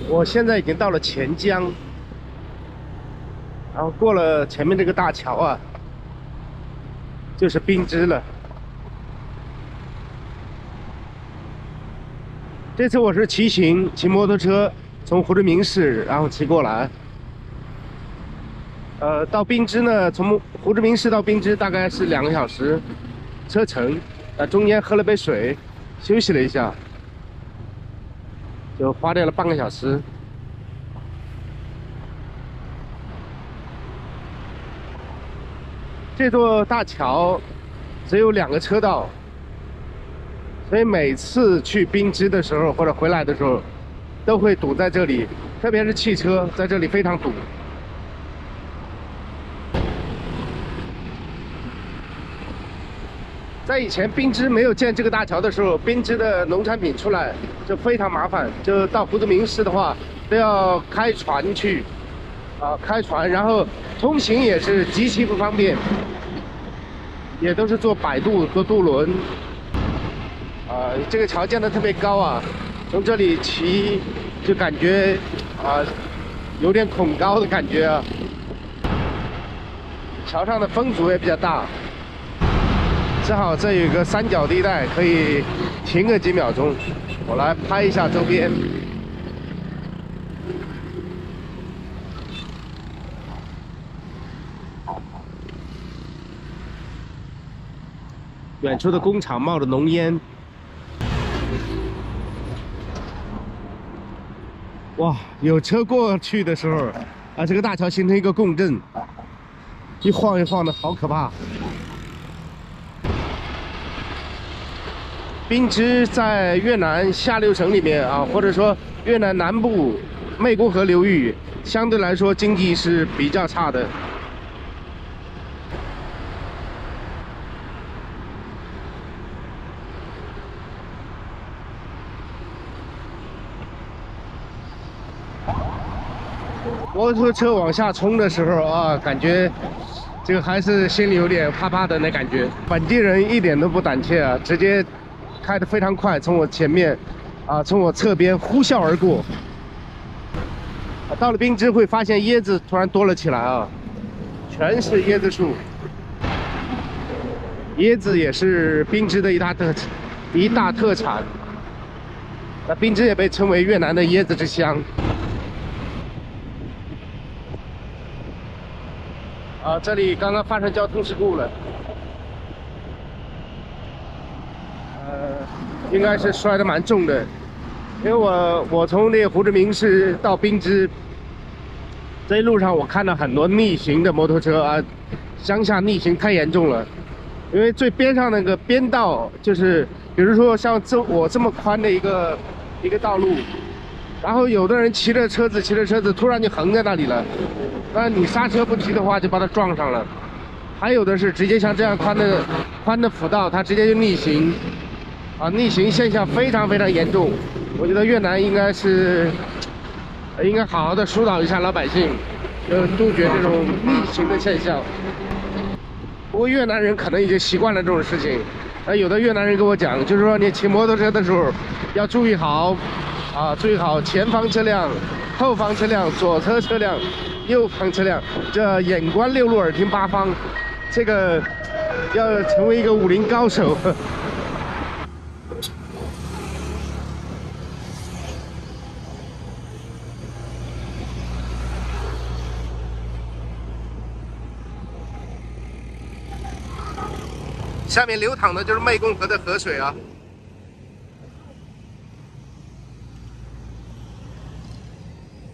我现在已经到了钱江，然后过了前面这个大桥啊，就是滨支了。这次我是骑摩托车从胡志明市，然后骑过来。到滨支呢，从胡志明市到滨支大概是2个小时车程。中间喝了杯水，休息了一下，就花掉了半个小时。这座大桥只有2个车道，所以每次去滨支的时候或者回来的时候，都会堵在这里，特别是汽车在这里非常堵。在以前滨支没有建这个大桥的时候，滨支的农产品出来就非常麻烦，就到胡志明市的话都要开船去，开船，然后通行也是极其不方便，也都是坐摆渡、坐渡轮。这个桥建得特别高啊，从这里骑就感觉有点恐高的感觉啊。桥上的风阻也比较大。正好这有一个三角地带，可以停个几秒钟。我来拍一下周边。远处的工厂冒着浓烟。哇，有车过去的时候，这个大桥形成一个共振，一晃一晃的，好可怕。滨支在越南下流省里面或者说越南南部湄公河流域，相对来说经济是比较差的。摩托车往下冲的时候感觉这个还是心里有点怕怕的那感觉。本地人一点都不胆怯直接开得非常快，从我前面从我侧边呼啸而过。到了滨支会发现椰子突然多了起来全是椰子树。椰子也是滨支的一大特产。那滨支也被称为越南的椰子之乡。这里刚刚发生交通事故了，应该是摔得蛮重的，因为我从那个胡志明市到滨支，这一路上我看到很多逆行的摩托车乡下逆行太严重了，因为最边上那个边道就是比如说像我这么宽的一个道路，然后有的人骑着车子突然就横在那里了。那你刹车不及的话，就把它撞上了。还有的是直接像这样宽的辅道，它直接就逆行，逆行现象非常非常严重。我觉得越南应该好好的疏导一下老百姓，杜绝这种逆行的现象。不过越南人可能已经习惯了这种事情。有的越南人跟我讲，就是说你骑摩托车的时候要注意好，注意好前方车辆、后方车辆、左侧车辆。右方车辆，这眼观六路，耳听八方，这个要成为一个武林高手。下面流淌的就是湄公河的河水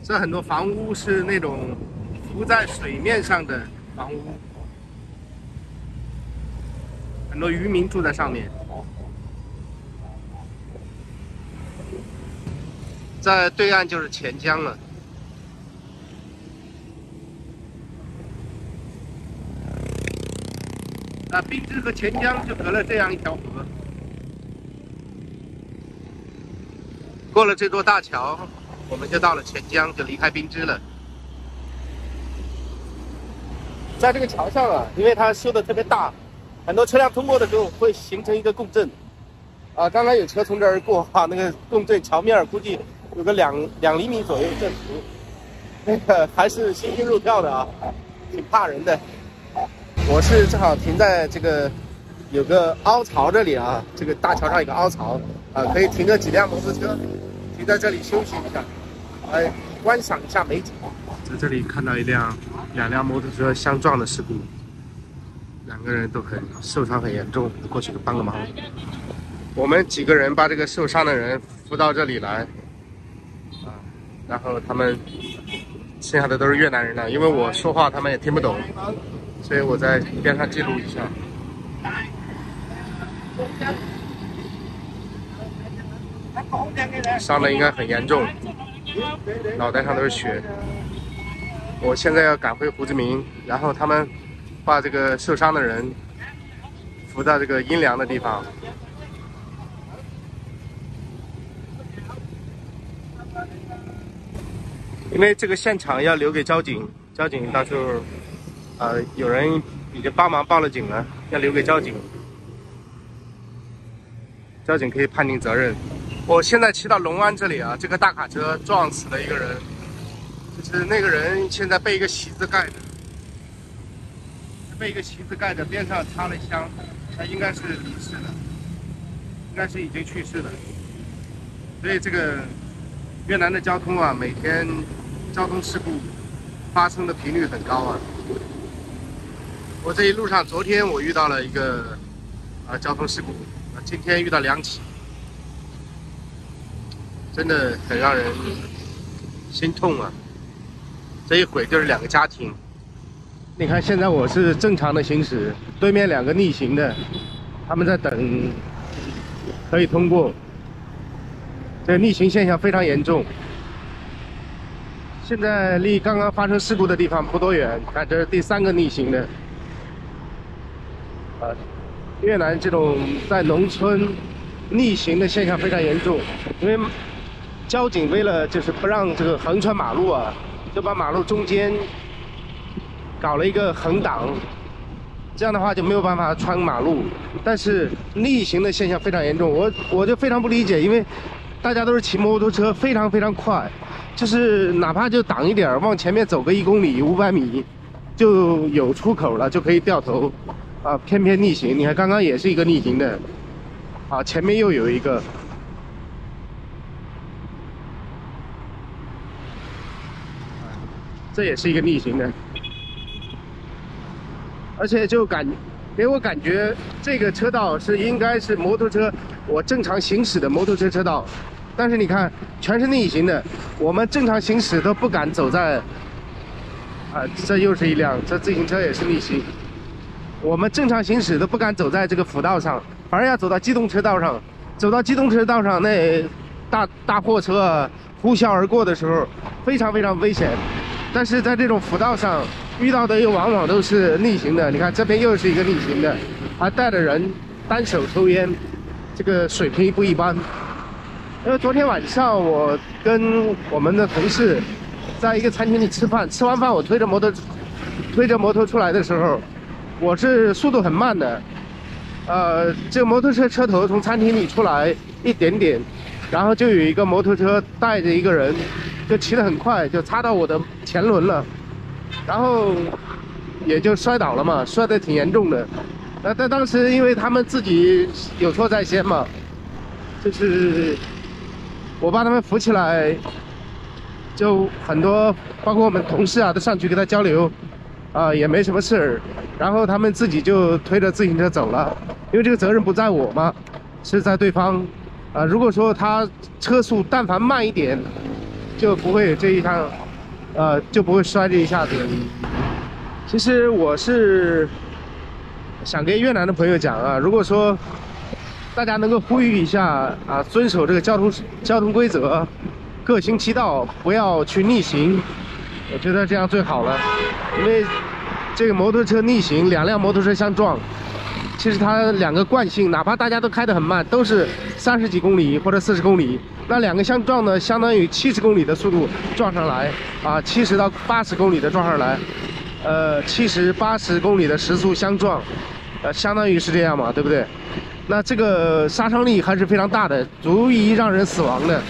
这很多房屋是那种浮在水面上的房屋，很多渔民住在上面。在对岸就是钱江了。滨支和钱江就隔了这样一条河。过了这座大桥，我们就到了钱江，就离开滨支了。在这个桥上因为它修的特别大，很多车辆通过的时候会形成一个共振。刚刚有车从这儿过那个共振桥面估计有个2厘米左右振幅，那个还是心惊肉跳的啊，挺怕人的。我是正好停在这个有个凹槽这里啊，这个大桥上有个凹槽啊，可以停个几辆摩托车，停在这里休息一下，观赏一下美景。在这里看到2辆摩托车相撞的事故，2个人都受伤很严重，过去帮个忙。我们几个人把这个受伤的人扶到这里来，啊，然后他们剩下的都是越南人了，因为我说话他们也听不懂，所以我在边上记录一下。伤的应该很严重，脑袋上都是血。我现在要赶回胡志明，然后他们把这个受伤的人扶到这个阴凉的地方。因为这个现场要留给交警，交警到时候，有人已经帮忙报了警了，要留给交警，交警可以判定责任。我现在骑到龙湾这里啊，这个大卡车撞死了一个人，就是那个人现在被一个席子盖着，边上插了香，他应该是离世的，应该是已经去世了。所以这个越南的交通啊，每天交通事故发生的频率很高啊。我这一路上，昨天我遇到了一个交通事故，今天遇到2起，真的很让人心痛啊！这一会就是2个家庭。你看，现在我是正常的行驶，对面2个逆行的，他们在等，可以通过。这个逆行现象非常严重。现在离刚刚发生事故的地方不多远，看这是第3个逆行的。越南这种在农村逆行的现象非常严重，因为交警为了就是不让这个横穿马路啊，就把马路中间搞了一个横挡，这样的话就没有办法穿马路。但是逆行的现象非常严重，我就非常不理解，因为大家都是骑摩托车，非常非常快，就是哪怕就挡一点，往前面走个1公里、500米，就有出口了，就可以掉头。偏偏逆行，你看刚刚也是一个逆行的，前面又有一个，这也是一个逆行的，而且就给我感觉这个车道应该是摩托车我正常行驶的摩托车车道，但是你看全是逆行的，我们正常行驶都不敢走在，这又是一辆，这自行车也是逆行。我们正常行驶都不敢走在这个辅道上，反而要走到机动车道上。走到机动车道上，那大货车呼啸而过的时候，非常非常危险。但是在这种辅道上遇到的又往往都是逆行的。你看这边又是一个逆行的，还带着人单手抽烟，这个水平不一般。因为昨天晚上我跟我们的同事在一个餐厅里吃饭，吃完饭我推着摩托出来的时候。我是速度很慢的，这个摩托车车头从餐厅里出来一点点，然后就有一个摩托车带着一个人，就骑得很快，就擦到我的前轮了，然后也就摔倒了嘛，摔得挺严重的。但当时因为他们自己有错在先嘛，就是我把他们扶起来，就很多包括我们同事啊都上去跟他交流。也没什么事儿，然后他们自己就推着自行车走了，因为这个责任不在我嘛，是在对方。如果说他车速但凡慢一点，就不会这一趟，就不会摔这一下子。其实我是想跟越南的朋友讲啊，如果说大家能够呼吁一下遵守这个交通规则，各行其道，不要去逆行。我觉得这样最好了，因为这个摩托车逆行，2辆摩托车相撞，其实它2个惯性，哪怕大家都开得很慢，都是30几公里或者40公里，那2个相撞呢，相当于70公里的速度撞上来，70到80公里的撞上来，70、80公里的时速相撞，相当于是这样嘛，对不对？那这个杀伤力还是非常大的，足以让人死亡的，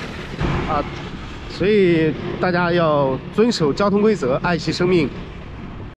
所以大家要遵守交通规则，爱惜生命，